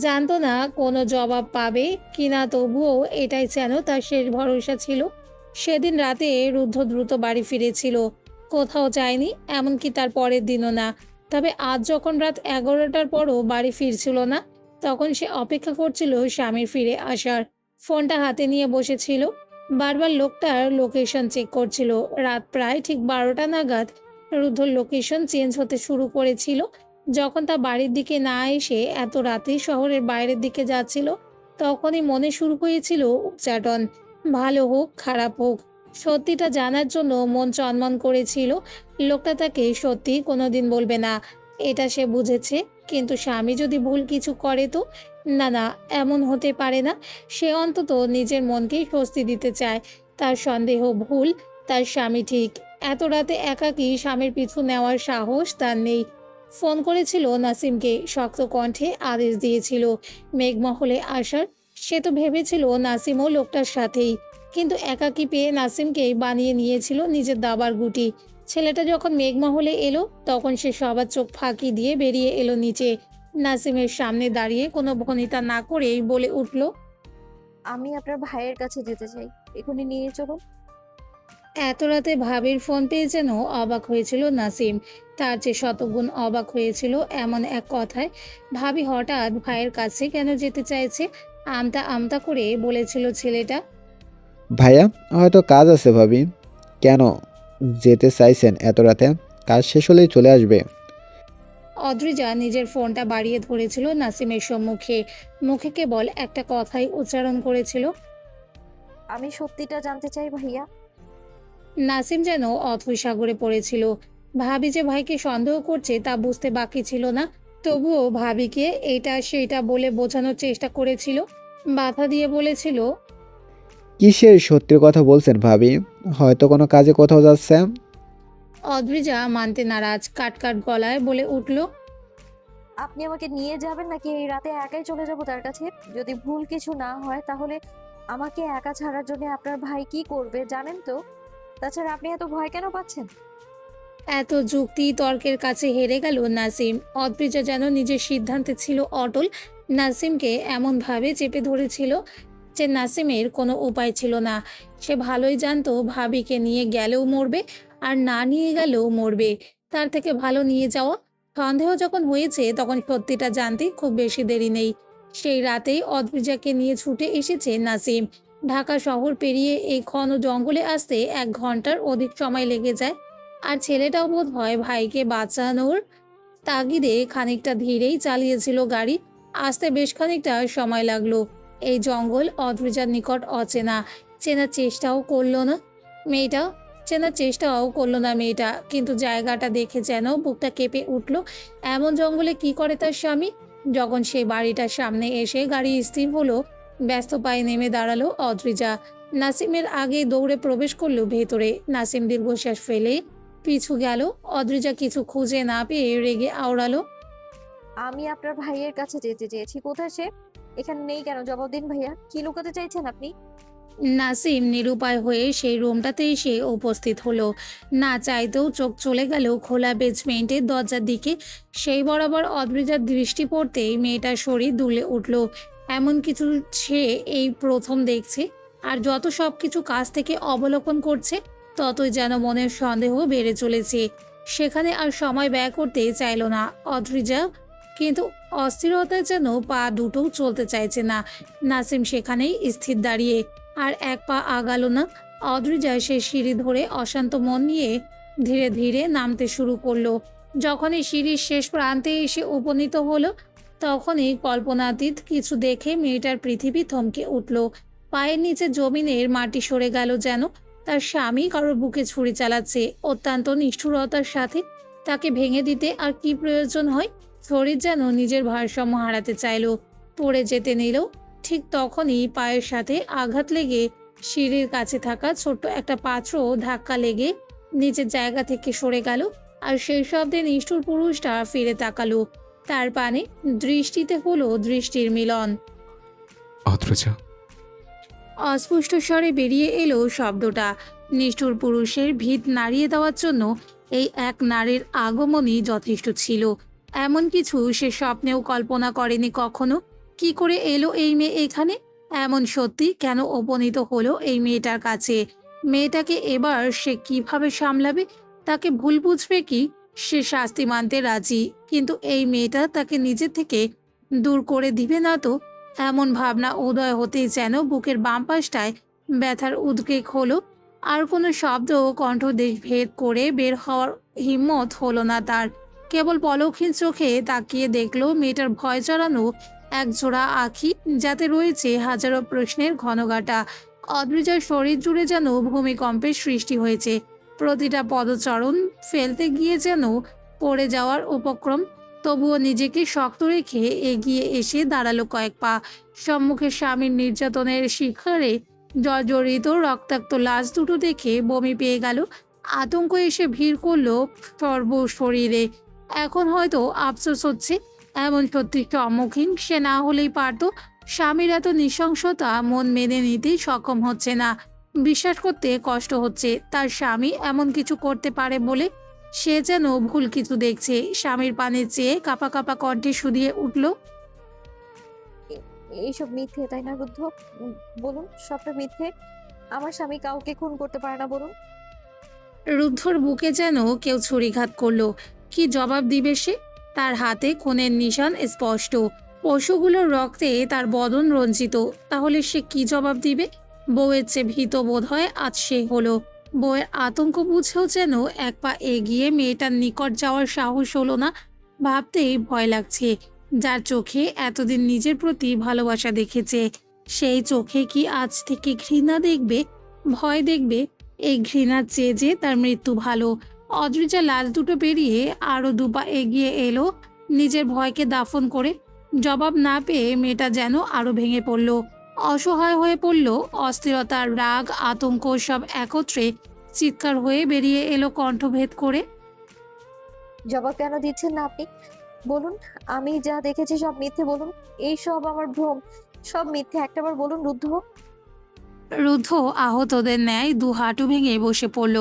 জানতো না কোনো জবাব পাবে কিনা, তবুও এটাই যেন তার শেষ ভরসা ছিল। সেদিন রাতে রুদ্ধ দ্রুত বাড়ি ফিরেছিল, কোথাও যায়নি, এমনকি তার পরের দিনও না। তবে আজ যখন রাত 11টার পরও বাড়ি ফিরছিল না, তখন সে অপেক্ষা করছিল স্বামীর ফিরে আসার। ফোনটা হাতে নিয়ে বসেছিল, বারবার লোকটার লোকেশন চেক করছিল। রাত প্রায় ঠিক 12টা নাগাদ রুদ্ধর লোকেশন চেঞ্জ হতে শুরু করেছিল। যখন তা বাড়ির দিকে না এসে এত রাতে শহরের বাইরের দিকে যাচ্ছিল, তখনই মনে শুরু হয়েছিল উচ্চাটন। ভালো হোক খারাপ হোক, সত্যিটা জানার জন্য মন চনমন করেছিল। লোকটা তাকে সত্যি কোনোদিন বলবে না, এটা সে বুঝেছে। কিন্তু স্বামী যদি ভুল কিছু করে তো? না না, এমন হতে পারে না। সে অন্তত নিজের মনকেই স্বস্তি দিতে চায়। তার সন্দেহ ভুল, তার স্বামী ঠিক। এত রাতে একাকী স্বামীর পিছু নেওয়ার সাহস তার নেই। ফোন করেছিল নাসিমকে, শক্ত কণ্ঠে আদেশ দিয়েছিল মেঘমহলে আসার। সে তো ভেবেছিল নাসিমও লোকটার সাথেই, কিন্তু একাকী পেয়ে নাসিমকেই বানিয়ে নিয়েছিল নিজের দাবার গুটি। ছেলেটা যখন মেঘমহলে এলো, তখন সে সবার চোখ ফাঁকি দিয়ে বেরিয়ে এলো নিচে। নাসিমের সামনে দাঁড়িয়ে কোনো ভনিতা না করেই বলে উঠল, আমি আপনার ভাইয়ের কাছে যেতে চাই, এখনই নিয়ে চলুন। এত রাতে ভাবির ফোন পেয়ে যেন অবাক হয়েছিল নাসিম। তার চেয়ে শতগুণ অবাক হয়েছিল এমন এক কথায়। ভাবি হঠাৎ ভাইয়ের কাছে কেন যেতে চাইছে? আমতা আমতা করে বলেছিল ছেলেটা। ভাইয়া হয়তো কাজ আছে ভাবি। কেন যেতে চাইছেন এত রাতে? কাজ শেষ হলেই চলে আসবে। অদ্রিজা নিজের ফোনটা বাড়িয়ে ধরেছিল নাসিমের সম্মুখে। মুখে কেবল একটা কথাই উচ্চারণ করেছিল। আমি সত্যিটা জানতে চাই ভাইয়া। নাসিম যেন অথৈ সাগরে পড়েছিল। ভাবি যে ভাইকে সন্দেহ করছে তা বুঝতে বাকি ছিল না। তবুও ভাবিকে এটা সেটা বলে বোঝানোর চেষ্টা করেছিল। বাধা দিয়ে বলেছিল, কিসের সত্যির কথা বলছেন ভাবি? হয়তো কোনো কাজে কোথাও যাচ্ছে। অদ্রিজা মানতে নারাজ, কাট কাট গলায় বলে উঠল, আপনি আমাকে নিয়ে যাবেন নাকি এই রাতে একাই চলে যাব তার কাছে? যদি ভুল কিছু না হয় তাহলে আমাকে একা ছাড়ার জন্য আপনার ভাই কি করবে জানেন তো? তাছাড়া আপনি এত ভয় কেন পাচ্ছেন? এত যুক্তি তর্কের কাছে হেরে গেল নাসিম। অদ্রিজা যেন নিজের সিদ্ধান্তে ছিল অটল। নাসিমকে এমনভাবে চেপে ধরেছিল যে নাসিমের কোনো উপায় ছিল না। সে ভালোই জানতো ভাবিকে নিয়ে গেলেও মরবে, আর না নিয়ে গেলেও মরবে। তার থেকে ভালো নিয়ে যাওয়া। সন্দেহ যখন হয়েছে তখন সত্যিটা জানতে খুব বেশি দেরি নেই। সেই রাতেই অদ্রিজাকে নিয়ে ছুটে এসেছে নাসিম। ঢাকা শহর পেরিয়ে এই ঘন জঙ্গলে আসতে 1 ঘন্টার অধিক সময় লেগে যায়। আর ছেলেটাও বোধ হয় ভাইকে বাঁচানোর তাগিদে খানিকটা ধীরেই চালিয়েছিল গাড়ি। আসতে বেশ খানিকটা সময় লাগলো। এই জঙ্গল অদ্রিজার নিকট অচেনা। চেনার চেষ্টাও করলো না মেয়েটা চেনার চেষ্টাও করলো না মেয়েটা। কিন্তু জায়গাটা দেখে যেন বুকটা কেঁপে উঠল। এমন জঙ্গলে কি করে তার স্বামী? যখন সেই বাড়িটার সামনে এসে গাড়ি স্থির হলো, ব্যস্ত পায়ে নেমে দাঁড়ালো অদ্রিজা। নাসিমের আগে দৌড়ে প্রবেশ করলো ভেতরে। নাসিম দীর্ঘশ্বাস ফেলে পিছু গেল। অদ্রিজা কিছু খুঁজে না পেয়ে রেগে আওড়ালো, আমি আপনার ভাইয়ের কাছে যেতে চেয়েছি। কোথায় সে? এখানে নেই কেন? জবাব দিন ভাইয়া। কি লুকাতে চাইছেন আপনি? নাসিম নিরুপায় হয়ে সেই রুমটাতে এসে উপস্থিত হলো। না চাইতেও চোখ চলে গেল খোলা বেসমেন্টের দরজার দিকে। সেই বরাবর অদ্রিজার দৃষ্টি পড়তেই মেয়েটার শরীর দুলে উঠল। এমন কিছু সে এই প্রথম দেখছে। আর যত সব কিছু কাছ থেকে অবলোকন করছে ততই যেন মনের সন্দেহ বেড়ে চলেছে। সেখানে আর সময় ব্যয় করতে চাইল না অদ্রিজা। কিন্তু অস্থিরতায় যেন পা দুটোও চলতে চাইছে না। নাসিম সেখানেই স্থির দাঁড়িয়ে, আর এক পা আগালো না। অদ্রিজা সে সিঁড়ি ধরে অশান্ত মন নিয়ে ধীরে ধীরে নামতে শুরু করলো। যখনই সিঁড়ির শেষ প্রান্তে এসে উপনীত হলো, তখনই কল্পনাতীত কিছু দেখে মেয়েটার পৃথিবী থমকে উঠল। পায়ের নিচে জমিনের মাটি সরে গেল যেন। তার স্বামী কারোর বুকে ছুরি চালাচ্ছে অত্যন্ত নিষ্ঠুরতার সাথে। তাকে ভেঙে দিতে আর কি প্রয়োজন হয়? শরীর যেন নিজের ভারসাম্য হারাতে চাইল, পড়ে যেতে নিল। ঠিক তখনই পায়ের সাথে আঘাত লেগে সিঁড়ির কাছে থাকা ছোট্ট একটা পাত্র ধাক্কা লেগে নিচের জায়গা থেকে সরে গেল। আর সেই শব্দে নিষ্ঠুর পুরুষটা ফিরে তাকালো। তার পানে দৃষ্টিতে হলো দৃষ্টির মিলন। অদ্রিজা। অস্পষ্ট স্বরে বেরিয়ে এলো শব্দটা। নিষ্ঠুর পুরুষের ভিত নাড়িয়ে দেওয়ার জন্য এই এক নারীর আগমনই যথেষ্ট ছিল। এমন কিছু সে স্বপ্নেও কল্পনা করেনি কখনো। কি করে এলো এই মেয়ে এখানে? এমন সত্যি কেন উপনীত হলো এই মেয়েটার কাছে? মেয়েটাকে এবার সে কিভাবে সামলাবে? তাকে ভুল বুঝবে কি? সে শাস্তি মানতে রাজি, কিন্তু এই মেয়েটা তাকে নিজে থেকে দূর করে দিবে না তো? এমন ভাবনা উদয় হতেই যেন বুকের বাম পাশটায় ব্যথার উদ্রেক হলো। আর কোনো শব্দ কণ্ঠদেশ ভেদ করে বের হওয়ার হিম্মত হলো না তার। কেবল পলকহীন চোখে তাকিয়ে দেখলো মেয়েটার ভয় জড়ানো একজোড়া আঁখি, যাতে রয়েছে হাজারো প্রশ্নের ঘনঘাটা। অদ্রিজার শরীর জুড়ে যেন ভূমিকম্পের সৃষ্টি হয়েছে। প্রতিটা পদচরণ ফেলতে গিয়ে যেন পড়ে যাওয়ার উপক্রম। তবুও নিজেকে শক্ত রেখে এগিয়ে এসে দাঁড়ালো কয়েক পা। সম্মুখে স্বামীর নির্যাতনের শিকারে জর্জরিত রক্তাক্ত লাশ দুটো দেখে বমি পেয়ে গেল। আতঙ্ক এসে ভিড় করলো সর্বশরীরে। এখন হয়তো আফসোস হচ্ছে, এমন সত্যির সম্মুখীন সে না হলেই পারত। স্বামীর এত নৃশংসতা মন মেনে নিতে সক্ষম হচ্ছে না। বিশ্বাস করতে কষ্ট হচ্ছে তার স্বামী এমন কিছু করতে পারে বলে। সে যেন ভুল কিছু দেখছে। স্বামীর পানে চেয়ে কাঁপা কাঁপা কণ্ঠে শুধিয়ে উঠল, এ- এইসব মিথ্যে তাই না রুদ্ধ? বলুন সবটা মিথ্যে। আমার স্বামী কাউকে খুন করতে পারে না বলুন। রুদ্ধর বুকে যেন কেউ ছুরিঘাত করলো। কি জবাব দিবে সে? তার হাতে খুনের নিশান স্পষ্ট, পশুগুলোর রক্তে তার বদন রঞ্জিত। তাহলে সে কি জবাব দিবে? বউয়ের চেয়ে ভীত বোধ হয় আজ সে হলো। বউয়ের আতঙ্ক বুঝেও যেন এক পা এগিয়ে মেয়েটার নিকট যাওয়ার সাহস হলো না। ভাবতেই ভয় লাগছে। যার চোখে এতদিন নিজের প্রতি ভালোবাসা দেখেছে, সেই চোখে কি আজ থেকে ঘৃণা দেখবে, ভয় দেখবে? এই ঘৃণার চেয়ে যে তার মৃত্যু ভালো। অদ্রিজা লাশ দুটো পেরিয়ে আরো দুপা এগিয়ে এলো, নিজের ভয়কে দাফন করে। জবাব না পেয়ে মেয়েটা যেন আরো ভেঙে পড়ল, অসহায় হয়ে পড়ল। অস্থিরতা, রাগ, আতঙ্ক সব একত্রে চিৎকার হয়ে বেরিয়ে এলো কণ্ঠভেদ করে। জবাব কেন দিচ্ছেন না আপনি? বলুন, আমি যা দেখেছি সব মিথ্যে বলুন। এই সব আমার ভ্রম, সব মিথ্যে, একটাবার বলুন রুদ্ধ। রুদ্ধ আহতদের ন্যায় দু হাঁটু ভেঙে বসে পড়ল।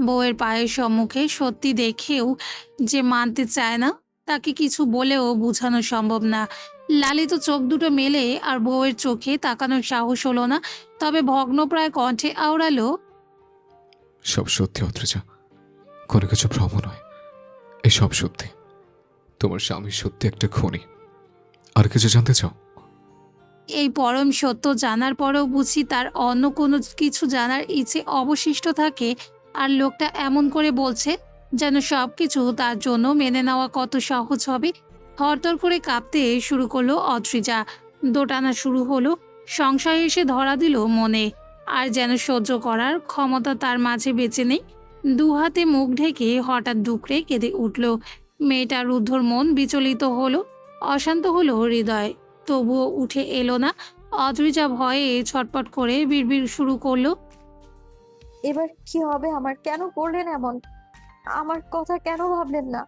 বউয়ের পায়ের সম্মুখে সত্যি দেখেও যে মানতে চায় না, তাকে কিছু বলেও বোঝানো সম্ভব না। লালিত চোখ দুটো মেলে আর বউয়ের চোখে তাকানোর সাহস হলো না। তবে ভগ্নপ্রায় কণ্ঠে আওড়ালো, সব সত্যি অদ্রিজা, কোনো কিছু ভ্রম নয়। এই সব সত্যি। তোমার স্বামী সত্যি একটা খুনি। আর কিছু জানতে চাও? এই পরম সত্য জানার পরেও বুঝি তার অন্য কোনো কিছু জানার ইচ্ছে অবশিষ্ট থাকে। আর লোকটা এমন করে বলছে যেন সব কিছু তার জন্য মেনে নেওয়া কত সহজ হবে। থরথর করে কাঁপতে শুরু করলো অদ্রিজা। দোটানা শুরু হলো, সংশয় এসে ধরা দিল মনে। আর যেন সহ্য করার ক্ষমতা তার মাঝে বেঁচে নেই। দু হাতে মুখ ঢেকে হঠাৎ ডুকরে কেঁদে উঠল। মেয়েটা রুদ্ধর মন বিচলিত হলো, অশান্ত হলো হৃদয়। তবুও উঠে এলো না। অদ্রিজা ভয়ে ছটপট করে বিড়বিড় শুরু করলো, এবার কি হবে আমার? কেন করলেন এমন? আমার কথা কেন ভাবলেন না?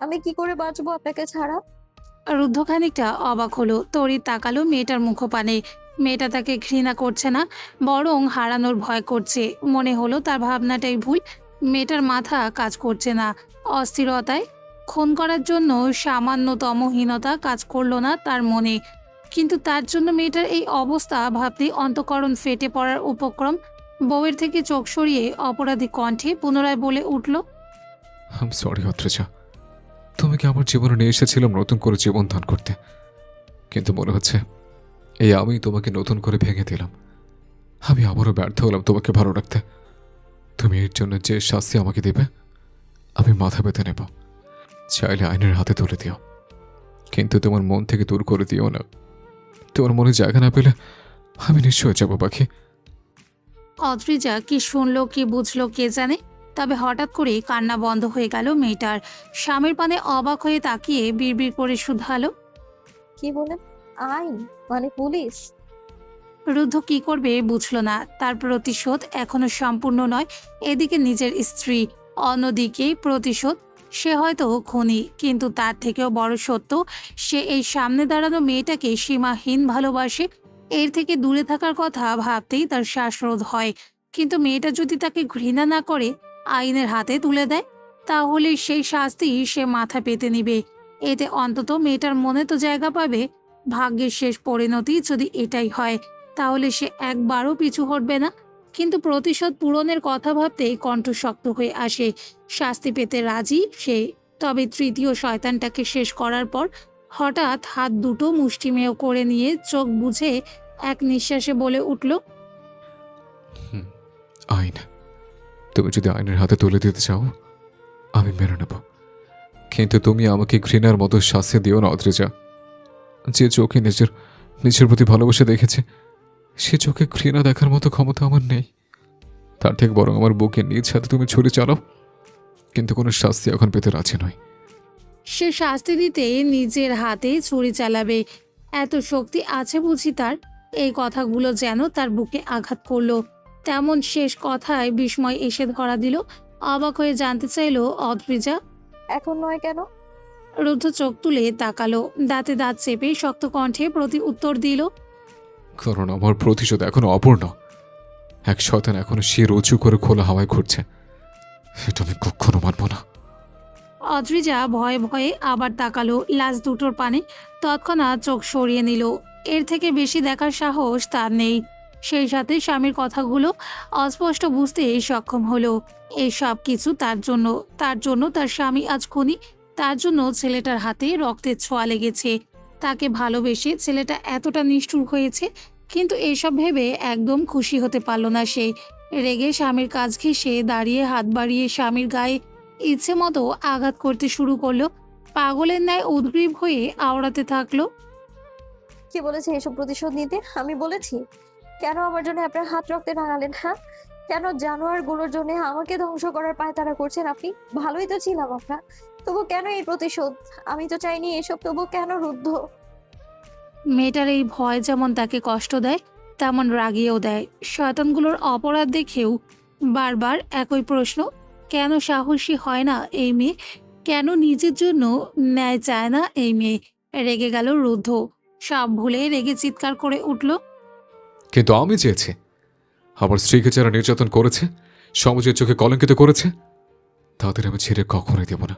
আমি কি করে বাঁচবো আপনাকে ছাড়া? রুদ্ধ খানিকটা অবাক হলো, তড়িৎ তাকালো মেয়েটার মুখপানে। মেয়েটা তাকে ঘৃণা করছে না, বরং হারানোর ভয় করছে। মনে হলো তার ভাবনাটাই ভুল। মেয়েটার মাথা কাজ করছে না। অস্থিরতায় খুন করার জন্য সামান্যতম হীনতা কাজ করলো না তার মনে। কিন্তু তার জন্য মেয়েটার এই অবস্থা ভাবতেই অন্তঃকরণ ফেটে পড়ার উপক্রম। বউয়ের থেকে চোখ সরিয়ে অপরাধী কণ্ঠে পুনরায় বলে উঠল, আম সরি অদ্রিজা, তুমি কি আমার জীবনে নিয়ে এসেছিলাম নতুন করে জীবন দান করতে, কিন্তু মনে হচ্ছে এই আমি তোমাকে নতুন করে ভেঙে দিলাম। আমি আবারও ব্যর্থ হলাম তোমাকে ভালো রাখতে। তুমি এর জন্য যে শাস্তি আমাকে দেবে আমি মাথা পেতে নেব। চাইলে আইনের হাতে তুলে দিও, কিন্তু তোমার মন থেকে দূর করে দিও না। তোমার মনে জায়গা না পেলে আমি নিশ্চয় যাবো পাখি। অদ্রিজা কি শুনলো কি বুঝলো কে জানে। তবে হঠাৎ করে কান্না বন্ধ হয়ে গেল মেয়েটার। স্বামীর পানে অবাক হয়ে তাকিয়ে বিড়বিড় করে শুধালো, কি বলেন? আইন মানে পুলিশ? রুদ্ধ কি করবে বুঝলো না। তার প্রতিশোধ এখনো সম্পূর্ণ নয়। এদিকে নিজের স্ত্রী, অন্যদিকে প্রতিশোধ। সে হয়তো খুনি, কিন্তু তার থেকেও বড় সত্য, সে এই সামনে দাঁড়ানো মেয়েটাকে সীমাহীন ভালোবাসে। এর থেকে দূরে থাকার কথা ভাবতেই তার শ্বাসরোধ হয়। কিন্তু মেয়েটা যদি তাকে ঘৃণা না করে আইনের হাতে তুলে দেয়, তাহলে সেই শাস্তি সে মাথা পেতে নিবে। এতে অন্তত মেয়েটার মনে তো জায়গা পাবে। ভাগ্যের শেষ পরিণতি যদি এটাই হয়, তাহলে সে একবারও পিছু হটবে না। কিন্তু প্রতিশোধ পূরণের কথা ভাবতেই কণ্ঠ শক্ত হয়ে আসে। শাস্তি পেতে রাজি সে। তবে তৃতীয় শয়তানটাকে শেষ করার পর হঠাৎ হাত দুটো মুষ্টিমেয় করে নিয়ে চোখ বুঝে এক নিঃশ্বাসে বলে উঠল, আইন, তুমি যদি আইনের হাতে তুলে দিতে চাও আমি মেনে নেব, কিন্তু তুমি আমাকে ঘৃণার মতো শাস্তি দিও না অদ্রিজা। যে চোখে নিজের প্রতি ভালোবাসা দেখেছে, সে চোখে ঘৃণা দেখার মতো ক্ষমতা আমার নেই। তার থেকে বরং আমার বুকে নিজ হাতে তুমি ছুরি চালাও, কিন্তু কোনো শাস্তি এখন পেতে রাজি নয়। সে শাস্তি দিতে নিজের হাতে ছুরি চালাবে? এত শক্তি আছে বুঝি তার? এই কথাগুলো যেন তার বুকে আঘাত করলো। তেমন শেষ কথায় বিস্ময় এসে ধরা দিল। অবাক হয়ে জানতে চাইলো অদ্রিজা। এখন নয় কেন? রুদ্ধ চোখ তুলে তাকালো, দাঁতে দাঁত চেপে শক্ত কণ্ঠে প্রতি উত্তর দিল, কারণ আমার প্রতিশোধ এখনো অপূর্ণ। এক শয়তান এখনো শির উঁচু করে খোলা হাওয়ায় ঘুরছে, এটা আমি কখনো মানব না। অদ্রিজা ভয়ে ভয়ে আবার তাকালো লাশ দুটোর পানে। তৎক্ষণাৎ চোখ সরিয়ে নিল। এর থেকে বেশি দেখার সাহস তার নেই। সেই সাথে স্বামীর কথাগুলো অস্পষ্ট বুঝতে সক্ষম হলো। এই সব কিছু তার জন্য তার স্বামী আজ খুনি, তার জন্য ছেলেটার হাতে রক্তের ছোঁয়া লেগেছে। তাকে ভালোবেসে ছেলেটা এতটা নিষ্ঠুর হয়েছে, কিন্তু এসব ভেবে একদম খুশি হতে পারল না সে। রেগে স্বামীর কাজ ঘেঁষে দাঁড়িয়ে হাত বাড়িয়ে স্বামীর গায়ে ইচ্ছে মতো আঘাত করতে শুরু করলো। পাগলের ন্যায় উদ্গ্রীব হয়ে আওড়াতে থাকলো। কি বলেছে এসব প্রতিশোধ নিতে? আমি বলেছি? কেন আমার জন্য আপনার হাত রক্তে রাঙালেন? হ্যাঁ, কেন জানোয়ারগুলোর জন্য আমাকে ধ্বংস করার পায়তারা করছেন আপনি? ভালোই তো ছিলাম আমরা, তবু কেন এই প্রতিশোধ? আমি তো চাইনি এসব, তবু কেন রুদ্ধ? মেয়েটার এই ভয় যেমন তাকে কষ্ট দেয়, তেমন রাগিয়েও দেয়। শয়তানগুলোর অপরাধ দেখেও বারবার একই প্রশ্ন, কেন সাহসী হয় না এই মেয়ে? কেন নিজের জন্য ন্যায় চায় না এই মেয়ে? রেগে গেল রুদ্ধ, সব ভুলে রেগে চিৎকার করে উঠল। কিন্তু আমি চেয়েছি, আমার স্ত্রীকে যারা নির্যাতন করেছে, সমাজের চোখে কলঙ্কিত করেছে, তাদের আমি ছেড়ে কখনোই দেব না।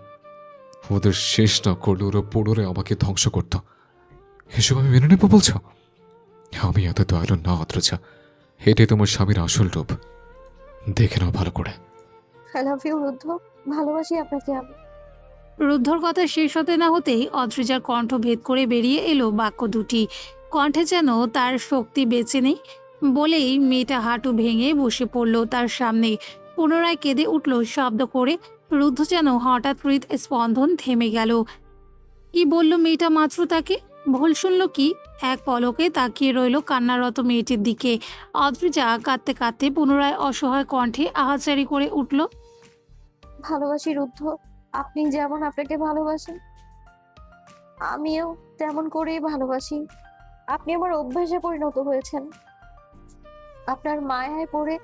ওদের শেষ না করলে ওরা পুনরায় আমাকে ধ্বংস করত। এসব আমি মেনে নেব বলছ? আমি এত দয়ালু না অথচ। এটাই তোমার স্বামীর আসল রূপ। দেখে নাও ভালো করে। আই লাভ ইউ রুদ্ধ, ভালোবাসি আপনাকে আমি। রুদ্ধর কথা শেষ হতে না হতেই অদ্রিজার কণ্ঠ ভেদ করে বেরিয়ে এলো বাক্য দুটি। কণ্ঠে যেন তার শক্তি বেঁচে নেই। বলেই মেয়েটা হাঁটু ভেঙে বসে পড়ল তার সামনে। পুনরায় কেঁদে উঠল শব্দ করে। রুদ্ধ যেন হঠাৎ হৃদস্পন্দন থেমে গেল। কি বলল মেয়েটা মাত্র তাকে? ভুল শুনল কি? এক পলকে তাকিয়ে রইল কান্নারত মেয়েটির দিকে। অদ্রিজা কাঁদতে কাঁদতে পুনরায় অসহায় কণ্ঠে আহাজারি করে উঠল। ভালোবাসি রুদ্ধ, আপনি যেমন আপনাকে ভালোবাসেন আমিও তেমন করেই ভালোবাসি। আপনি আমার অভ্যাসে পরিণত হয়েছেন। আপনার মায়ায় পড়ে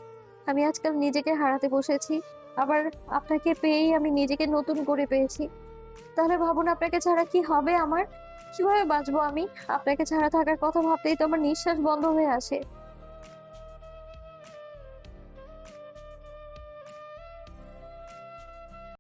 আমি আজকাল নিজেকে হারাতে বসেছি, আবার আপনাকে পেয়েই আমি নিজেকে নতুন করে পেয়েছি। তাহলে ভাবুন, আপনাকে ছাড়া কি হবে আমার? কিভাবে বাঁচবো আমি? আপনাকে ছাড়া থাকার কথা ভাবতেই তো আমার নিঃশ্বাস বন্ধ হয়ে আসে।